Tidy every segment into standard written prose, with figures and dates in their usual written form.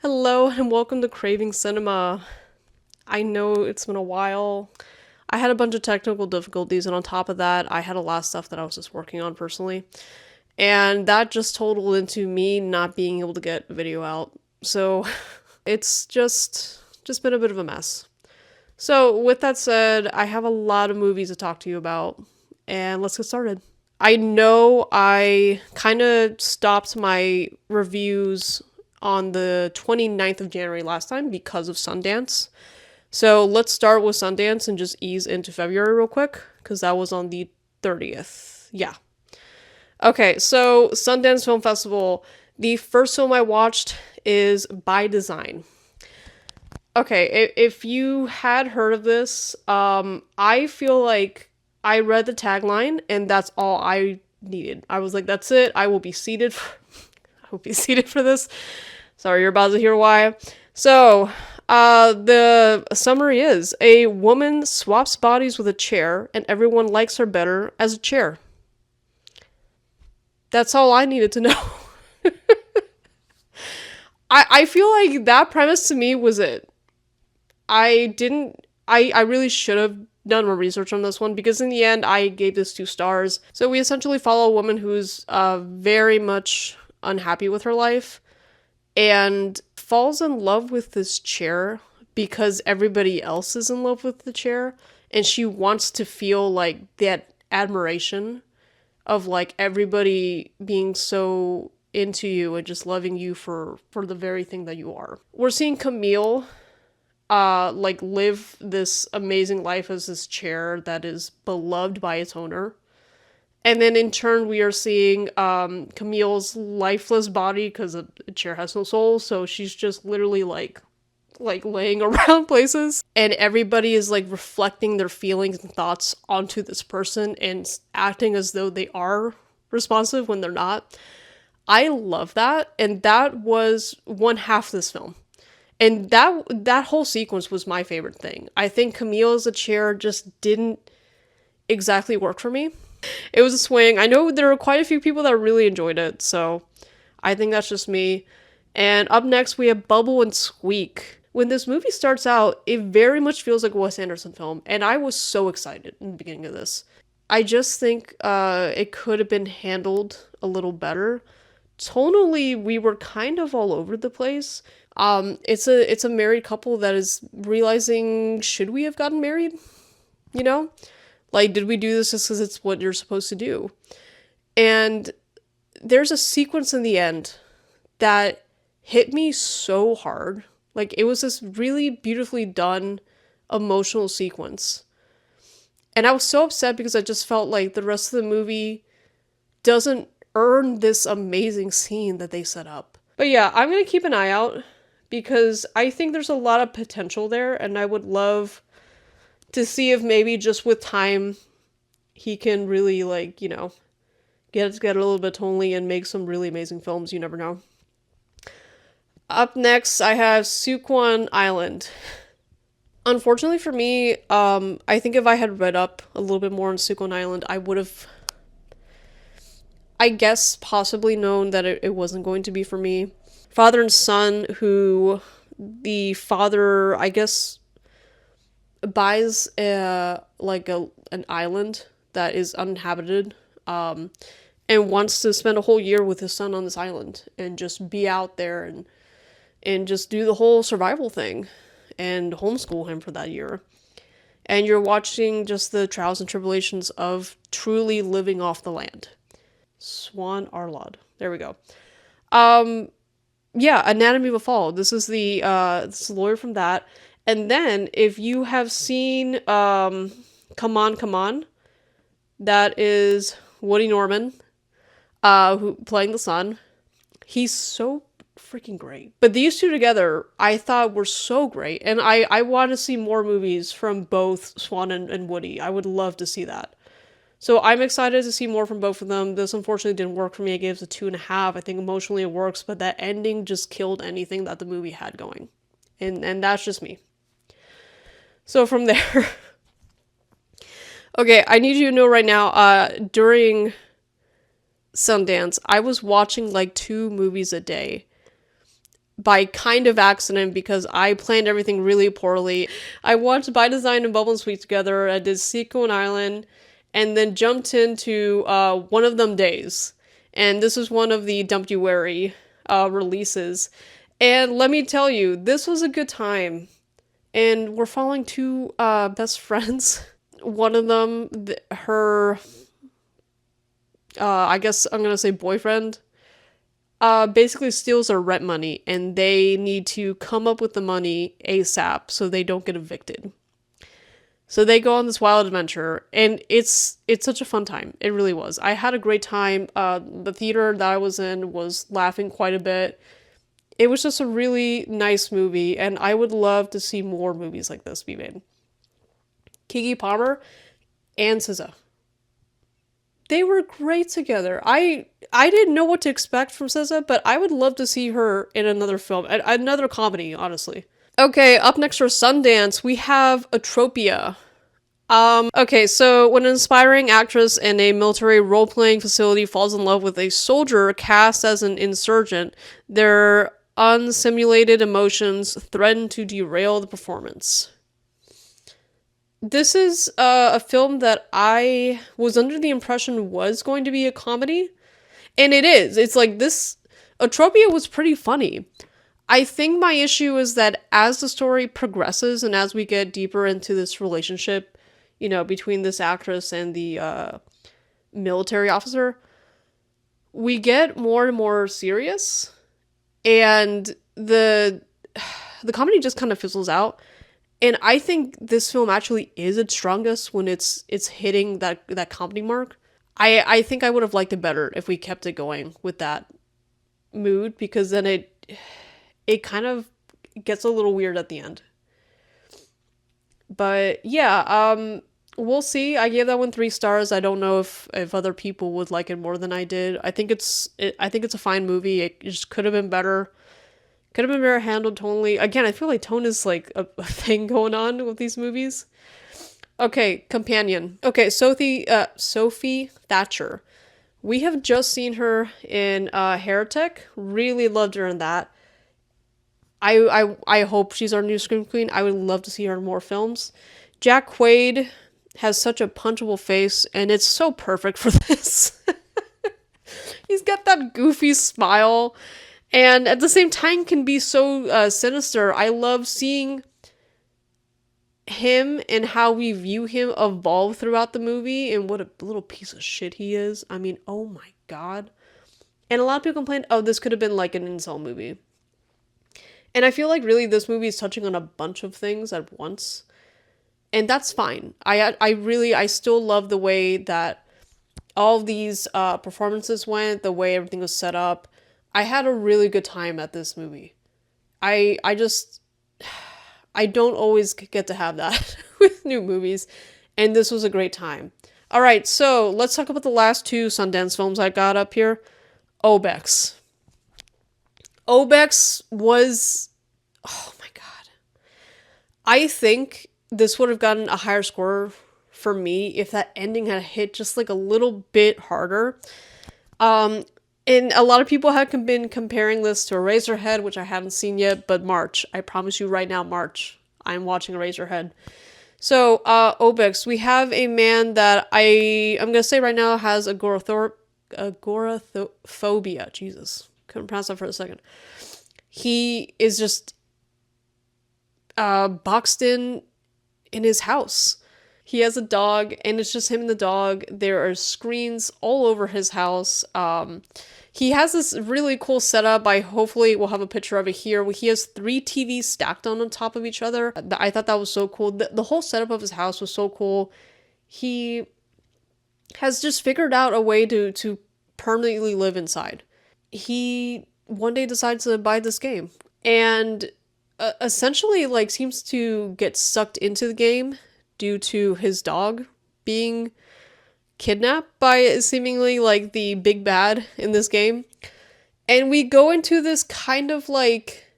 Hello and welcome to Craving Cinema. I know it's been a while. I had a bunch of technical difficulties, and on top of that, I had a lot of stuff that I was just working on personally. And that just totaled into me not being able to get a video out. So it's just been a bit of a mess. So with that said, I have a lot of movies to talk to you about, and let's get started. I know I kind of stopped my reviews on the 29th of January last time because of Sundance. So let's start with Sundance and just ease into February real quick, because that was on the 30th. Yeah. Okay, so Sundance Film Festival. The first film I watched is By Design. Okay, if you had heard of this, I feel like I read the tagline and that's all I needed. I was like, that's it. I will be seated. I will be seated for this. Sorry, you're about to hear why. So, the summary is a woman swaps bodies with a chair, and everyone likes her better as a chair. That's all I needed to know. I feel like that premise to me was it. I really should have done more research on this one because in the end I gave this 2 stars. So we essentially follow a woman who's very much unhappy with her life and falls in love with this chair because everybody else is in love with the chair, and she wants to feel like that admiration of like everybody being so into you and just loving you for the very thing that you are. We're seeing Camille like live this amazing life as this chair that is beloved by its owner. And then in turn, we are seeing Camille's lifeless body because a chair has no soul. So she's just literally like laying around places. And everybody is like reflecting their feelings and thoughts onto this person and acting as though they are responsive when they're not. I love that. And that was one half of this film. And that whole sequence was my favorite thing. I think Camille as a chair just didn't exactly work for me. It was a swing. I know there were quite a few people that really enjoyed it, so I think that's just me. And up next, we have Bubble and Squeak. When this movie starts out, it very much feels like a Wes Anderson film, and I was so excited in the beginning of this. I just think it could have been handled a little better. Tonally, we were kind of all over the place. It's a married couple that is realizing, should we have gotten married? You know? Like, did we do this just because it's what you're supposed to do? And there's a sequence in the end that hit me so hard. Like, it was this really beautifully done emotional sequence. And I was so upset because I just felt like the rest of the movie doesn't earn this amazing scene that they set up. But yeah, I'm going to keep an eye out because I think there's a lot of potential there, and I would love to see if maybe just with time he can really, like, you know, get a little bit tonally and make some really amazing films. You never know. Up next, I have Sukwon Island. Unfortunately for me, I think if I had read up a little bit more on Sukwon Island, I would have, I guess, possibly known that it wasn't going to be for me. Father and son, who the father, I guess, buys an island that is uninhabited, and wants to spend a whole year with his son on this island and just be out there and just do the whole survival thing and homeschool him for that year. And you're watching just the trials and tribulations of truly living off the land. Swan Arlod. There we go. Yeah, Anatomy of a Fall. This is the lawyer from that. And then, if you have seen Come On, Come On, that is Woody Norman, who playing the son. He's so freaking great. But these two together, I thought were so great. And I want to see more movies from both Swan and Woody. I would love to see that. So I'm excited to see more from both of them. This unfortunately didn't work for me. I gave it a 2.5. I think emotionally it works, but that ending just killed anything that the movie had going. And that's just me. So from there, okay, I need you to know right now, during Sundance, I was watching like 2 movies a day. by kind of accident because I planned everything really poorly. I watched By Design and Bubble and Sweet together. I did Sequel and Island, and then jumped into One of Them Days. And this is one of the Dumptuary releases. And let me tell you, this was a good time. And we're following two best friends. One of them, her, I guess I'm gonna say boyfriend, basically steals their rent money, and they need to come up with the money ASAP so they don't get evicted. So they go on this wild adventure, and it's such a fun time. It really was. I had a great time. The theater that I was in was laughing quite a bit. It was just a really nice movie, and I would love to see more movies like this be made. Keke Palmer and SZA. They were great together. I didn't know what to expect from SZA, but I would love to see her in another film, another comedy, honestly. Okay, up next for Sundance, we have Atropia. Okay, so when an aspiring actress in a military role-playing facility falls in love with a soldier cast as an insurgent, their unsimulated emotions threaten to derail the performance. This is a film that I was under the impression was going to be a comedy, and it is. It's like this. Atropia was pretty funny. I think my issue is that as the story progresses and as we get deeper into this relationship, between this actress and the military officer, we get more and more serious, and the comedy just kind of fizzles out. And I think this film actually is its strongest when it's hitting that comedy mark. I think I would have liked it better if we kept it going with that mood, because then it kind of gets a little weird at the end. But yeah, we'll see. I gave that one 3 stars. I don't know if other people would like it more than I did. I think it's a fine movie. It just could have been better. Could have been better handled tonally. Again, I feel like tone is like a thing going on with these movies. Okay, Companion. Okay, Sophie Thatcher. We have just seen her in Heretic. Really loved her in that. I hope she's our new Scream Queen. I would love to see her in more films. Jack Quaid has such a punchable face, and it's so perfect for this. He's got that goofy smile, and at the same time can be so sinister. I love seeing him and how we view him evolve throughout the movie, and what a little piece of shit he is. I mean, oh my god. And a lot of people complained, oh, this could have been like an incel movie. And I feel like really this movie is touching on a bunch of things at once. And that's fine. I still love the way that all of these performances went, the way everything was set up. I had a really good time at this movie. I don't always get to have that with new movies, and this was a great time. All right, so let's talk about the last 2 Sundance films I got up here. Obex. Obex was, oh my god. I think this would have gotten a higher score for me if that ending had hit just like a little bit harder. And a lot of people have been comparing this to Eraserhead, which I haven't seen yet, but March. I promise you right now, March. I'm watching Eraserhead. So, Obex, we have a man that I'm going to say right now has agoraphobia. Jesus. Couldn't pronounce that for a second. He is just boxed in his house. He has a dog, and it's just him and the dog. There are screens all over his house. He has this really cool setup. I hopefully will have a picture of it here. He has 3 TVs stacked on top of each other. I thought that was so cool. The whole setup of his house was so cool. He has just figured out a way to permanently live inside. He one day decides to buy this game, and essentially like seems to get sucked into the game due to his dog being kidnapped by seemingly like the big bad in this game. And we go into this kind of like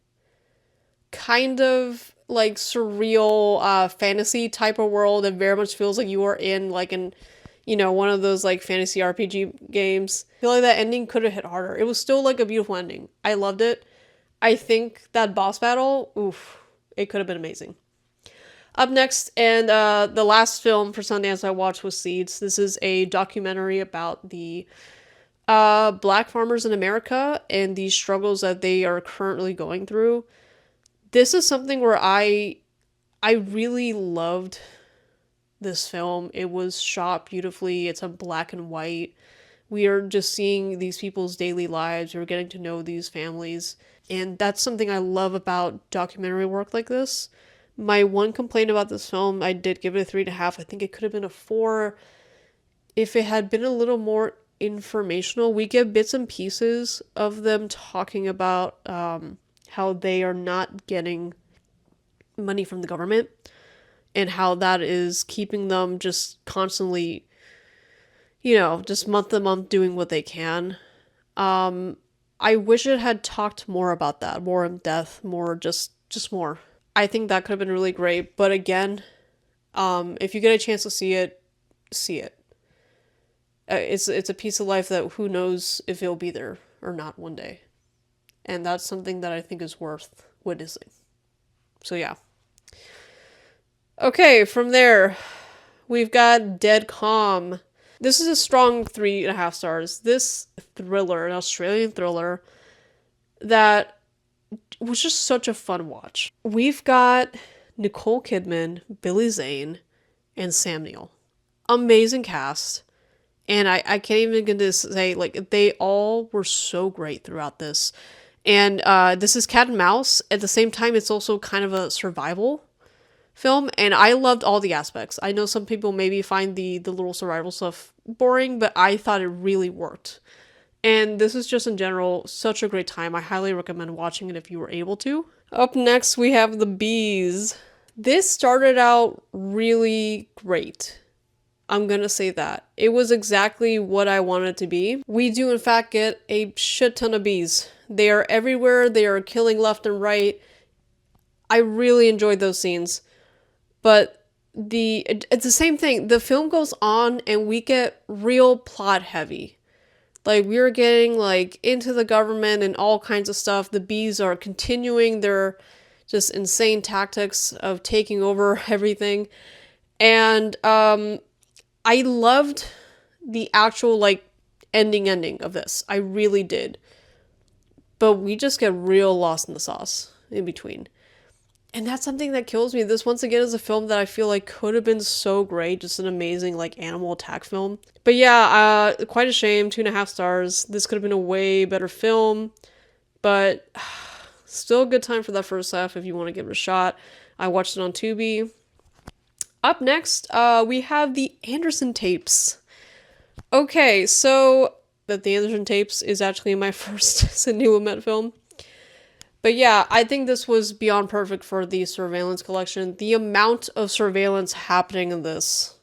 surreal fantasy type of world. It very much feels like you are in like one of those like fantasy RPG games. I feel like that ending could have hit harder. It was still like a beautiful ending. I loved it. I think that boss battle, oof, it could have been amazing. Up next, and the last film for Sundance I watched was Seeds. This is a documentary about the black farmers in America and the struggles that they are currently going through. This is something where I really loved this film. It was shot beautifully. It's a black and white. We are just seeing these people's daily lives. We're getting to know these families. And that's something I love about documentary work like this. My one complaint about this film, I did give it a 3.5. I think it could have been a 4 if it had been a little more informational. We get bits and pieces of them talking about how they are not getting money from the government and how that is keeping them just constantly, just month to month doing what they can. I wish it had talked more about that, more in depth, more just more. I think that could have been really great, but again, if you get a chance to see it, see it. It's a piece of life that who knows if it'll be there or not one day, and that's something that I think is worth witnessing. So yeah. Okay, from there, we've got Dead Calm. This is a strong 3.5 stars. This thriller, an Australian thriller, that was just such a fun watch. We've got Nicole Kidman, Billy Zane, and Sam Neill. Amazing cast. And I can't even begin to say, like, they all were so great throughout this. And this is cat and mouse. At the same time, it's also kind of a survival film, and I loved all the aspects. I know some people maybe find the little survival stuff boring, but I thought it really worked. And this is just in general such a great time. I highly recommend watching it if you were able to. Up next, we have The Bees. This started out really great. I'm gonna say that. It was exactly what I wanted it to be. We do in fact get a shit ton of bees. They are everywhere. They are killing left and right. I really enjoyed those scenes. But it's the same thing. The film goes on and we get real plot heavy. Like, we're getting, like, into the government and all kinds of stuff. The bees are continuing their just insane tactics of taking over everything. And I loved the actual, like, ending of this. I really did. But we just get real lost in the sauce in between. And that's something that kills me. This, once again, is a film that I feel like could have been so great. Just an amazing, like, animal attack film. But yeah, quite a shame. 2.5 stars. This could have been a way better film. But still a good time for that first half if you want to give it a shot. I watched it on Tubi. Up next, we have the Anderson Tapes. Okay, so that the Anderson Tapes is actually my first Sidney Lumet film. But yeah, I think this was beyond perfect for the surveillance collection. The amount of surveillance happening in this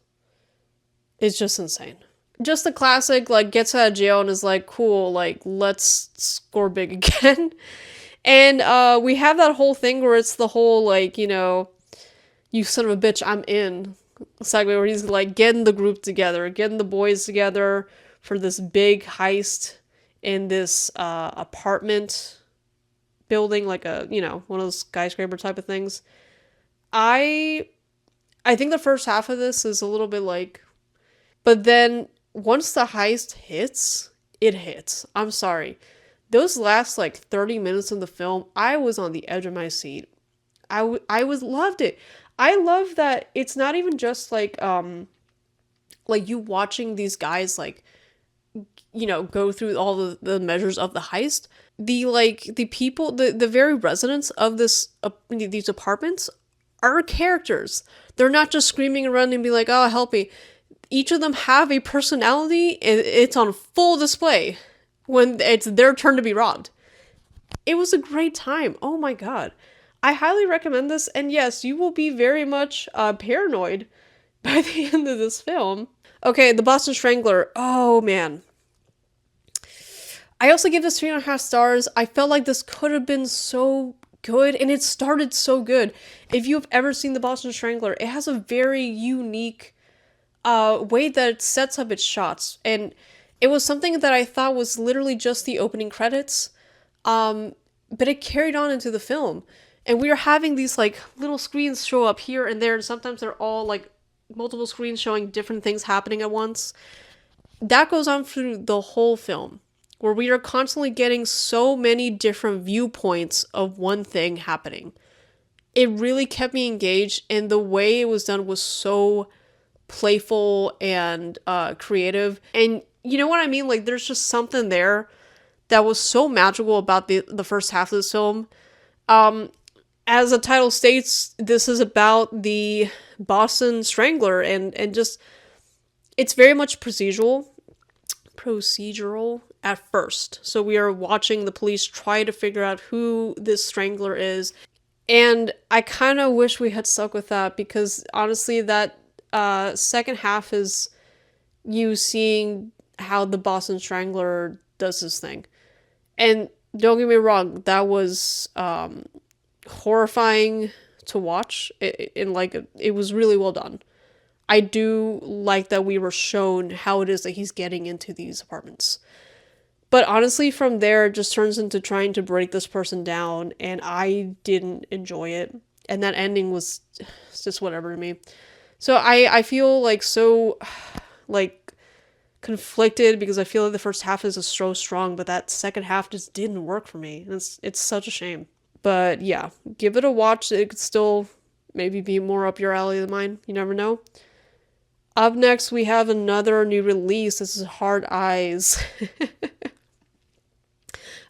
is just insane. Just the classic, like, gets out of jail and is like, cool, like, let's score big again. And we have that whole thing where it's the whole, like, you son of a bitch, I'm in segment where he's like getting the group together, getting the boys together for this big heist in this apartment building, like a, one of those skyscraper type of things. I think the first half of this is a little bit like, but then once the heist hits, it hits. I'm sorry. Those last like 30 minutes of the film, I was on the edge of my seat. I loved it. I love that it's not even just like you watching these guys like, go through all the measures of the heist. The people, the very residents of these apartments are characters. They're not just screaming around and be like, oh, help me. Each of them have a personality, and it's on full display when it's their turn to be robbed. It was a great time. Oh my god. I highly recommend this, and yes, you will be very much paranoid by the end of this film. Okay, The Boston Strangler. Oh man. I also give this 3.5 stars. I felt like this could have been so good, and it started so good. If you've ever seen The Boston Strangler, it has a very unique way that it sets up its shots, and it was something that I thought was literally just the opening credits. but it carried on into the film. And we are having these like little screens show up here and there, and sometimes they're all like multiple screens showing different things happening at once. That goes on through the whole film, where we are constantly getting so many different viewpoints of one thing happening. It really kept me engaged, and the way it was done was so playful and creative. And you know what I mean? Like, there's just something there that was so magical about the first half of this film. As the title states, this is about the Boston Strangler, and just it's very much procedural at first. So we are watching the police try to figure out who this strangler is, and I kind of wish we had stuck with that, because honestly, that second half is you seeing how the Boston Strangler does his thing. And don't get me wrong, that was horrifying to watch. It was really well done. I do like that we were shown how it is that he's getting into these apartments. But honestly, from there, it just turns into trying to break this person down, and I didn't enjoy it. And that ending was just whatever to me. So I feel like so, like, conflicted, because I feel like the first half is so strong, but that second half just didn't work for me. It's such a shame. But yeah, give it a watch. It could still maybe be more up your alley than mine. You never know. Up next, we have another new release. This is Hard Eyes.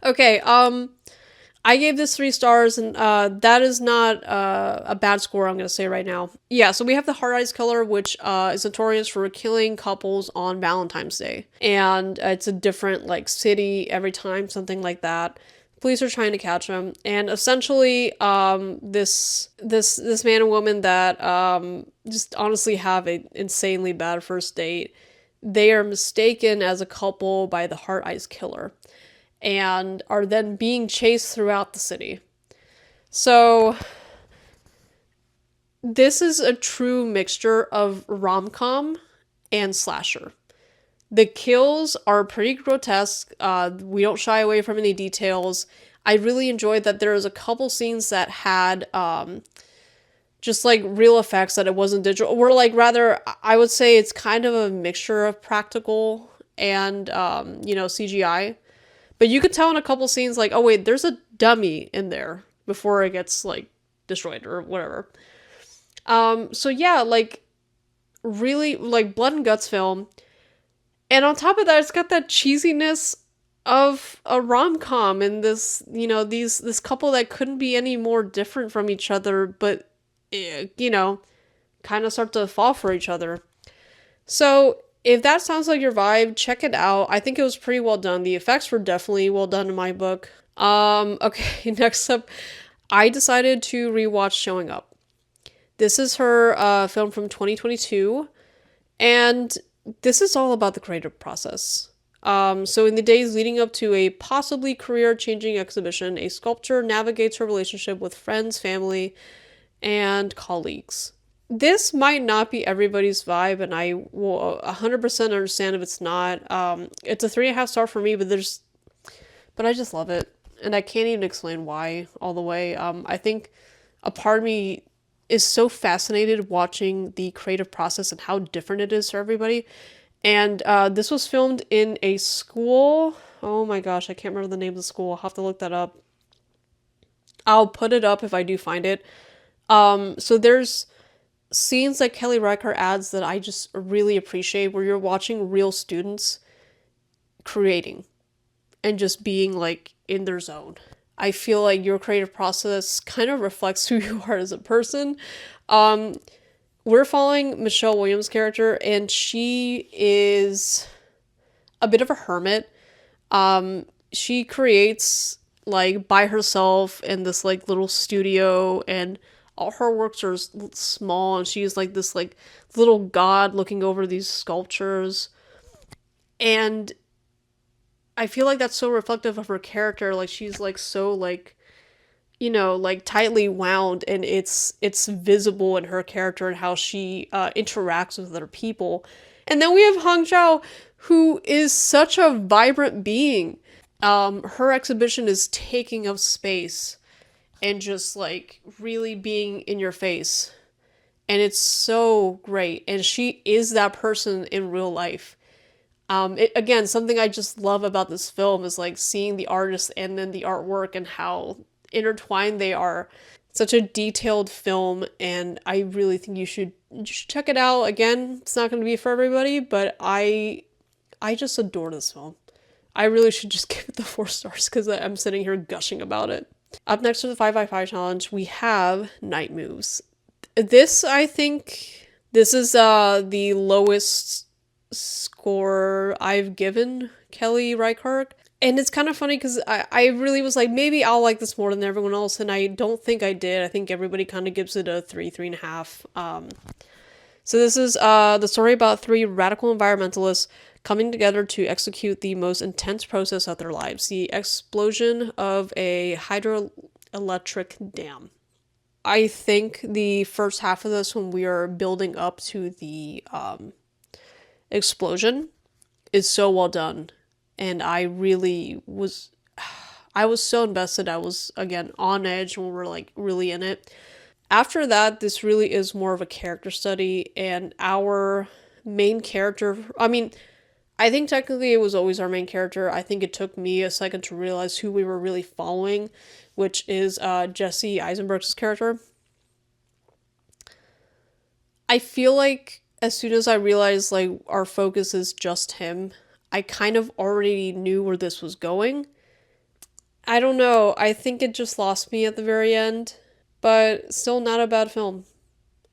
Okay, I gave this 3 stars, and that is not a bad score, I'm going to say right now. Yeah, so we have the Hard Eyes Killer, which is notorious for killing couples on Valentine's Day. And it's a different, like, city every time, something like that. Police are trying to catch him, and essentially, this man and woman that just honestly have an insanely bad first date, they are mistaken as a couple by the Hard Eyes Killer, and are then being chased throughout the city. So this is a true mixture of rom-com and slasher. The kills are pretty grotesque. We don't shy away from any details. I really enjoyed that there was a couple scenes that had just like real effects, that it wasn't digital. Or like, rather, I would say it's kind of a mixture of practical and CGI. But you could tell in a couple scenes, like, oh wait, there's a dummy in there before it gets like destroyed or whatever. So yeah, like, really, like, blood and guts film. And on top of that, it's got that cheesiness of a rom-com, and this, this couple that couldn't be any more different from each other, but, kind of start to fall for each other. So if that sounds like your vibe, check it out. I think it was pretty well done. The effects were definitely well done in my book. Okay, next up, I decided to rewatch Showing Up. This is her film from 2022, and this is all about the creative process. So in the days leading up to a possibly career-changing exhibition, a sculptor navigates her relationship with friends, family, and colleagues. This might not be everybody's vibe, and I will 100% understand if it's not. It's a 3.5 star for me, but I just love it, and I can't even explain why all the way. I think a part of me is so fascinated watching the creative process and how different it is for everybody. And this was filmed in a school. Oh my gosh, I can't remember the name of the school. I'll have to look that up. I'll put it up if I do find it. So there's scenes that Kelly Reichardt adds that I just really appreciate, where you're watching real students creating and just being like in their zone. I feel like your creative process kind of reflects who you are as a person. We're following Michelle Williams' character, and she is a bit of a hermit. She creates like by herself in this like little studio, and all her works are small, and she's like this like little god looking over these sculptures. And I feel like that's so reflective of her character. Like, she's like so like, like tightly wound, and it's visible in her character and how she interacts with other people. And then we have Hong Chau, who is such a vibrant being. Her exhibition is taking up space and just like really being in your face. And it's so great. And she is that person in real life. Again, something I just love about this film is like seeing the artist and then the artwork and how intertwined they are. Such a detailed film, and I really think you should check it out. Again, it's not going to be for everybody, but I just adore this film. I really should just give it the 4 stars because I'm sitting here gushing about it. Up next to the 5x5 challenge, we have Night Moves. This, I think, this is the lowest score I've given Kelly Reichardt. And it's kind of funny because I really was like, maybe I'll like this more than everyone else, and I don't think I did. I think everybody kind of gives it a 3.5. So this is the story about 3 radical environmentalists coming together to execute the most intense process of their lives, the explosion of a hydroelectric dam. I think the first half of this, when we are building up to the explosion, is so well done. And I was so invested. I was, again, on edge when we're like really in it. After that, this really is more of a character study, and our main character, I mean, I think technically it was always our main character. I think it took me a second to realize who we were really following, which is Jesse Eisenberg's character. I feel like as soon as I realized like our focus is just him, I kind of already knew where this was going. I don't know. I think it just lost me at the very end, but still not a bad film.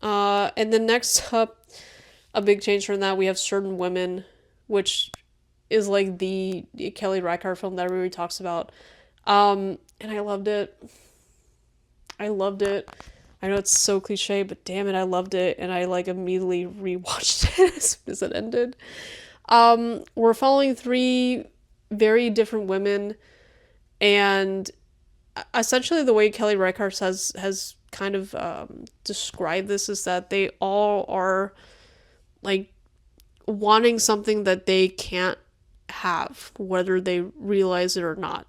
And then next up, a big change from that, we have Certain Women, which is like the Kelly Reichardt film that everybody talks about. And I loved it. I loved it. I know it's so cliche, but damn it, I loved it. And I like immediately rewatched it as soon as it ended. We're following 3 very different women, and essentially the way Kelly Reichardt has kind of described this is that they all are like wanting something that they can't have, whether they realize it or not.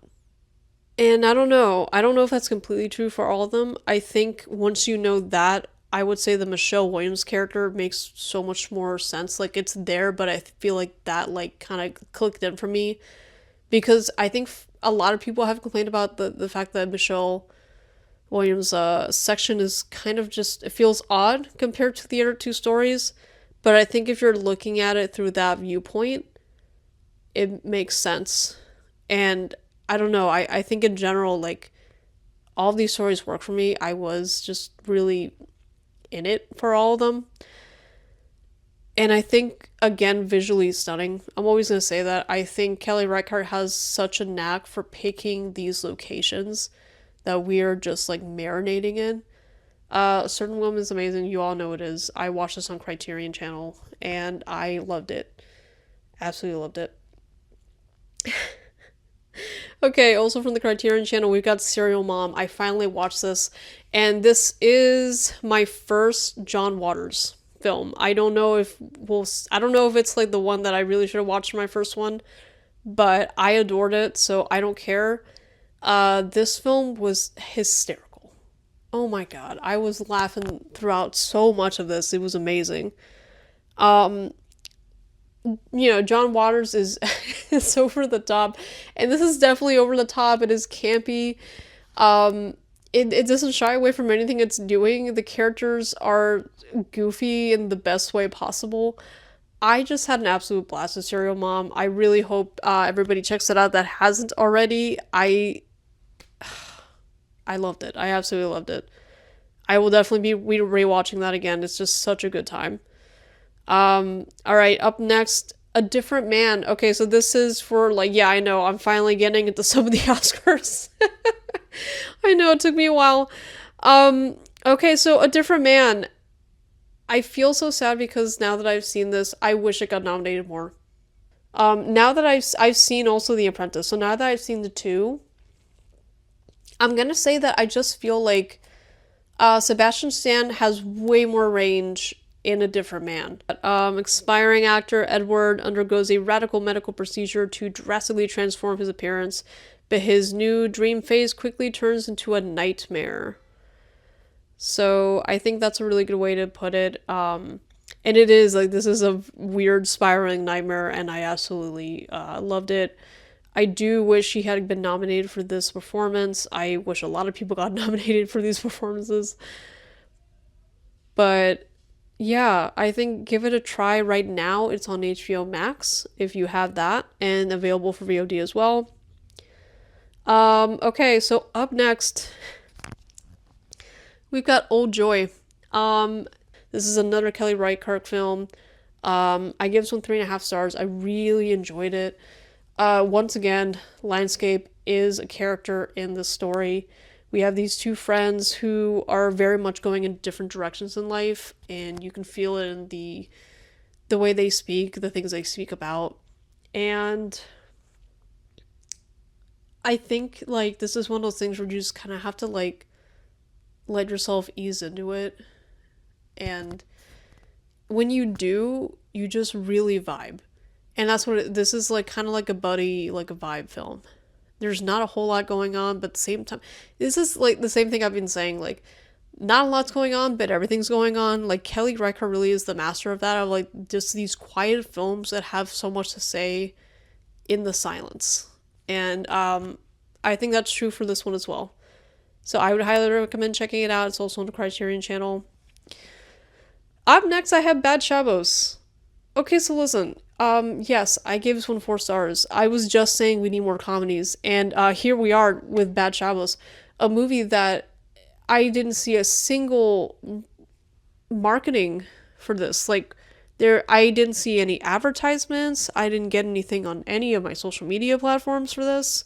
And I don't know. I don't know if that's completely true for all of them. I think once you know that, I would say the Michelle Williams character makes so much more sense. Like it's there, but I feel like that like kind of clicked in for me because I think a lot of people have complained about the fact that Michelle Williams' section is kind of just, it feels odd compared to the other 2 stories. But I think if you're looking at it through that viewpoint, it makes sense. And I don't know, I think in general, like, all of these stories work for me. I was just really in it for all of them. And I think, again, visually stunning. I'm always going to say that. I think Kelly Reichardt has such a knack for picking these locations that we are just, like, marinating in. Certain Woman is amazing. You all know it is. I watched this on Criterion Channel, and I loved it. Absolutely loved it. Okay, also from the Criterion Channel, we've got Serial Mom. I finally watched this, and this is my first John Waters film. I don't know if it's like the one that I really should have watched my first one, but I adored it, so I don't care. This film was hysterical. Oh my god, I was laughing throughout so much of this. It was amazing. John Waters is is over the top, and this is definitely over the top. It is campy. It doesn't shy away from anything it's doing. The characters are goofy in the best way possible. I just had an absolute blast with Serial Mom. I really hope everybody checks it out that hasn't already. I loved it. I absolutely loved it. I will definitely be rewatching that again. It's just such a good time. All right, up next, A Different Man. Okay, so this is for, like, yeah, I know, I'm finally getting into some of the Oscars. I know, it took me a while. Okay, so A Different Man. I feel so sad because now that I've seen this, I wish it got nominated more. Now that I've seen also The Apprentice, so now that I've seen the 2, I'm gonna say that I just feel like Sebastian Stan has way more range in a different man. Expiring actor Edward undergoes a radical medical procedure to drastically transform his appearance, but his new dream phase quickly turns into a nightmare. So I think that's a really good way to put it. And it is like, this is a weird spiraling nightmare, and I absolutely loved it. I do wish he had been nominated for this performance. I wish a lot of people got nominated for these performances. But yeah, I think give it a try right now. It's on HBO Max if you have that, and available for VOD as well. Okay, so up next, we've got Old Joy. This is another Kelly Reichardt film. I give this one 3.5 stars. I really enjoyed it. Once again, Landscape is a character in the story. We have these two friends who are very much going in different directions in life, and you can feel it in the way they speak, the things they speak about. And I think, like, this is one of those things where you just kind of have to, like, let yourself ease into it. And when you do, you just really vibe. And that's what this is, like, kind of like a buddy, like a vibe film. There's not a whole lot going on, but at the same time, this is like the same thing I've been saying, like, not a lot's going on, but everything's going on. Like, Kelly Reichardt really is the master of that, of, like, just these quiet films that have so much to say in the silence. And I think that's true for this one as well. So I would highly recommend checking it out. It's also on the Criterion Channel. Up next, I have Bad Shabos. Okay, so listen. Yes, I gave this one 4 stars. I was just saying we need more comedies, and here we are with Bad Shabos, a movie that I didn't see a single marketing for this. Like, I didn't see any advertisements. I didn't get anything on any of my social media platforms for this.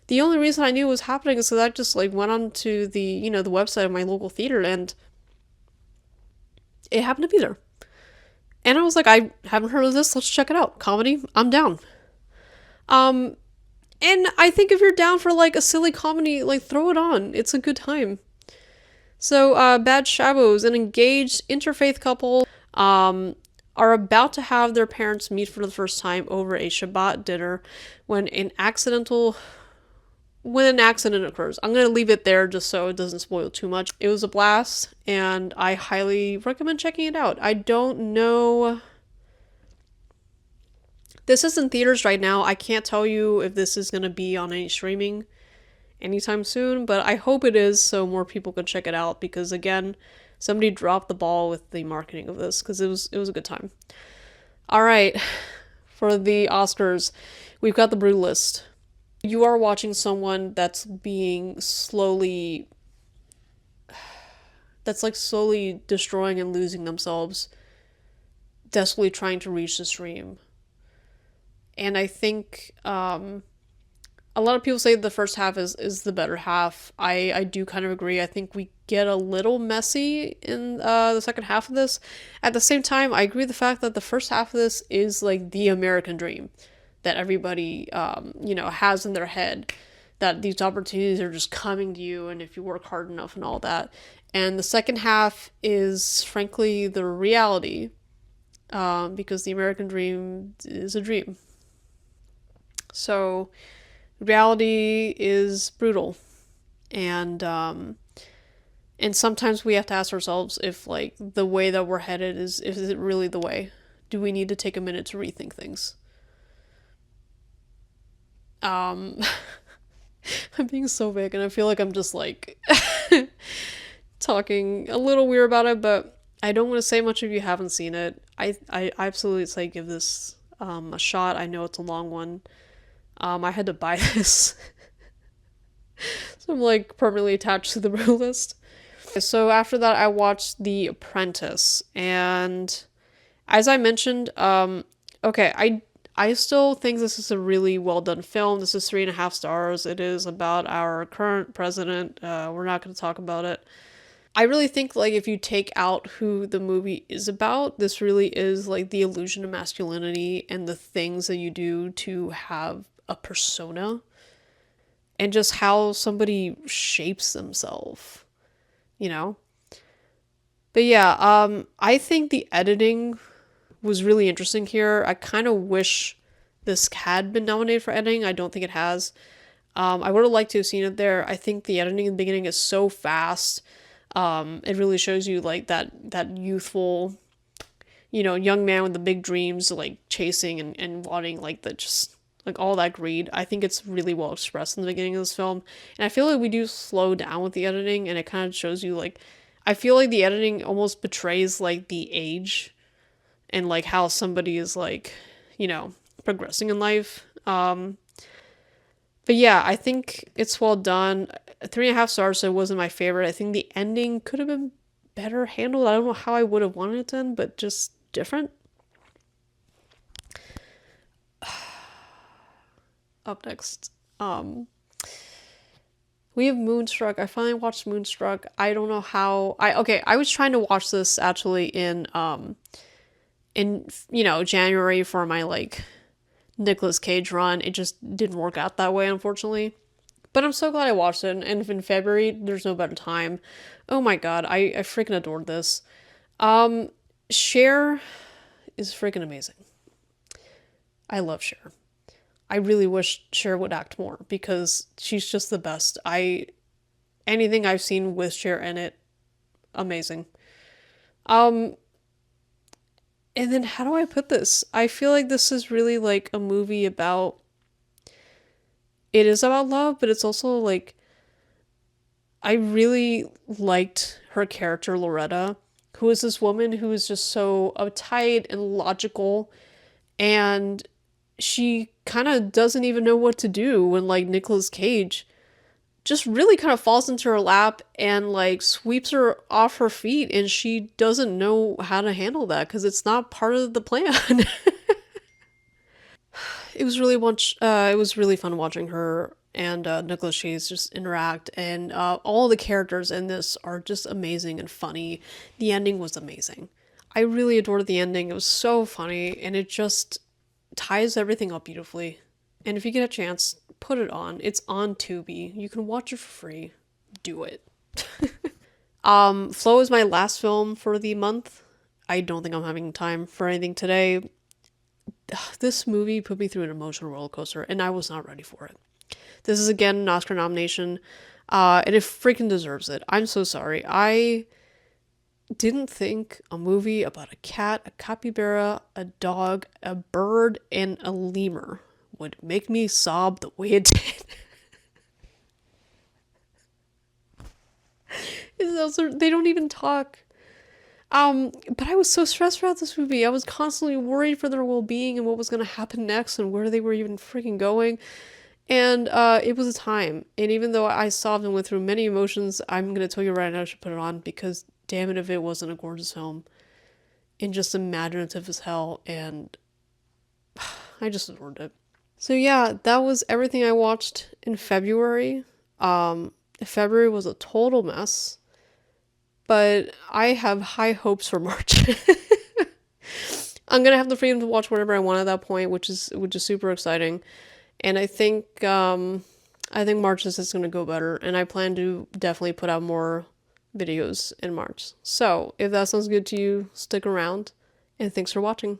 The only reason I knew it was happening is because I just, like, went on to the the website of my local theater, and it happened to be there. And I was like, I haven't heard of this. Let's check it out. Comedy, I'm down. And I think if you're down for, like, a silly comedy, like, throw it on. It's a good time. So, Bad Shabos, an engaged interfaith couple, are about to have their parents meet for the first time over a Shabbat dinner when an accident occurs. I'm going to leave it there just so it doesn't spoil too much. It was a blast, and I highly recommend checking it out. I don't know. This is in theaters right now. I can't tell you if this is going to be on any streaming anytime soon, but I hope it is so more people can check it out, because, again, somebody dropped the ball with the marketing of this, because it was a good time. All right, for the Oscars, we've got The Brutalist. You are watching someone that's slowly destroying and losing themselves, desperately trying to reach this dream. And I think a lot of people say the first half is the better half. I do kind of agree. I think we get a little messy in the second half of this. At the same time, I agree with the fact that the first half of this is, like, the American dream that everybody, has in their head, that these opportunities are just coming to you, and if you work hard enough and all that. And the second half is, frankly, the reality, because the American dream is a dream. So, reality is brutal, and sometimes we have to ask ourselves if, like, the way that we're headed is it really the way? Do we need to take a minute to rethink things? I'm being so vague, and I feel like I'm just, like, talking a little weird about it, but I don't want to say much if you haven't seen it. I absolutely say give this a shot. I know it's a long one. I had to buy this. So I'm, like, permanently attached to the list. So after that, I watched The Apprentice, and as I mentioned, okay, I still think this is a really well done film. This is 3.5 stars. It is about our current president. We're not going to talk about it. I really think, like, if you take out who the movie is about, this really is, like, the illusion of masculinity and the things that you do to have a persona, and just how somebody shapes themselves, you know? But yeah, I think the editing was really interesting here. I kind of wish this had been nominated for editing. I don't think it has. I would have liked to have seen it there. I think the editing in the beginning is so fast. It really shows you like that youthful, young man with the big dreams, like chasing and wanting like the just like all that greed. I think it's really well expressed in the beginning of this film. And I feel like we do slow down with the editing and it kind of shows you like I feel like the editing almost betrays like the age and like how somebody is like, progressing in life. But yeah, I think it's well done. 3.5 stars, so it wasn't my favorite. I think the ending could have been better handled. I don't know how I would have wanted it to end, but just different. Up next, we have Moonstruck. I finally watched Moonstruck. I don't know how. I was trying to watch this actually in January for my like Nicolas Cage run. It just didn't work out that way, unfortunately. But I'm so glad I watched it. And in February, there's no better time. Oh my god, I freaking adored this. Cher is freaking amazing. I love Cher. I really wish Cher would act more because she's just the best. Anything I've seen with Cher in it, amazing. Um, and then how do I put this? I feel like this is really like a movie about it is about love, but it's also like I really liked her character Loretta, who is this woman who is just so uptight and logical, and she kind of doesn't even know what to do when like Nicolas Cage just really kind of falls into her lap and like sweeps her off her feet, and she doesn't know how to handle that because it's not part of the plan. It was really fun watching her and Nicholas Chase just interact, and all the characters in this are just amazing and funny. The ending was amazing. I really adored the ending. It was so funny, and it just ties everything up beautifully. And if you get a chance, put it on. It's on Tubi. You can watch it for free. Do it. Flow is my last film for the month. I don't think I'm having time for anything today. This movie put me through an emotional roller coaster, and I was not ready for it. This is again an Oscar nomination, and it freaking deserves it. I'm so sorry. I didn't think a movie about a cat, a capybara, a dog, a bird, and a lemur would make me sob the way it did. They don't even talk. But I was so stressed throughout this movie. I was constantly worried for their well-being and what was going to happen next and where they were even freaking going. And it was a time. And even though I sobbed and went through many emotions, I'm going to tell you right now I should put it on because damn it if it wasn't a gorgeous film and just imaginative as hell. And I just adored it. So yeah, that was everything I watched in February. February was a total mess. But I have high hopes for March. I'm gonna have the freedom to watch whatever I want at that point, which is super exciting. And I think March is just gonna go better, and I plan to definitely put out more videos in March. So if that sounds good to you, stick around, and thanks for watching.